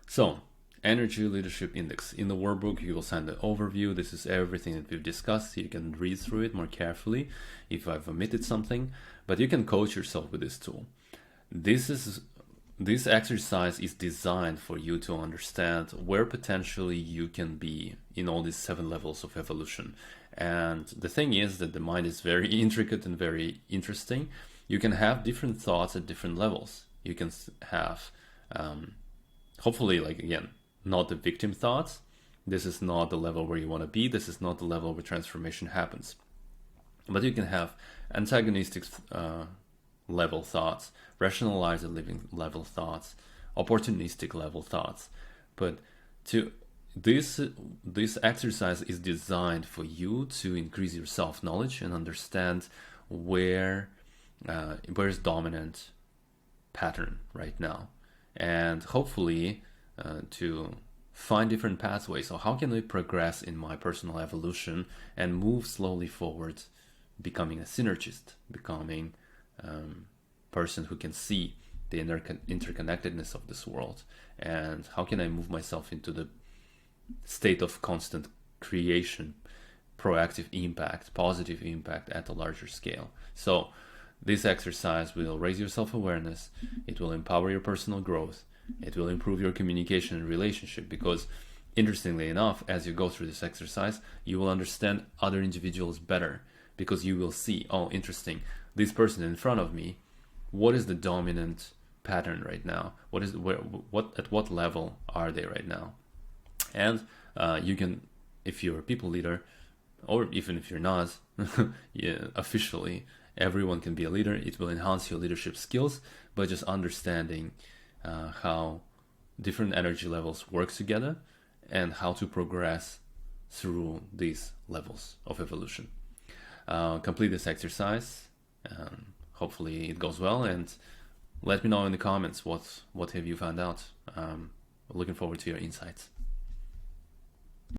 So, Energy Leadership Index. In the workbook, you will find the overview. This is everything that we've discussed. You can read through it more carefully if I've omitted something, but you can coach yourself with this tool. This exercise is designed for you to understand where potentially you can be in all these 7 levels of evolution. And the thing is that the mind is very intricate and very interesting. You can have different thoughts at different levels. You can have, hopefully, like again, not the victim thoughts. This is not the level where you want to be. This is not the level where transformation happens. But you can have antagonistic level thoughts, rationalized living level thoughts, opportunistic level thoughts. But this exercise is designed for you to increase your self-knowledge and understand where's dominant pattern right now, and hopefully to find different pathways. So how can I progress in my personal evolution and move slowly forward, becoming a synergist, becoming person who can see the interconnectedness of this world, and how can I move myself into the state of constant creation, proactive impact, positive impact at a larger scale. So this exercise will raise your self-awareness, it will empower your personal growth, it will improve your communication and relationship, because interestingly enough, as you go through this exercise, you will understand other individuals better, because you will see, oh, interesting, this person in front of me, what is the dominant pattern right now? At what level are they right now? And you can, if you're a people leader, or even if you're not, yeah, officially, everyone can be a leader. It will enhance your leadership skills by just understanding how different energy levels work together and how to progress through these levels of evolution. Complete this exercise. Hopefully it goes well, and let me know in the comments what have you found out. Looking forward to your insights.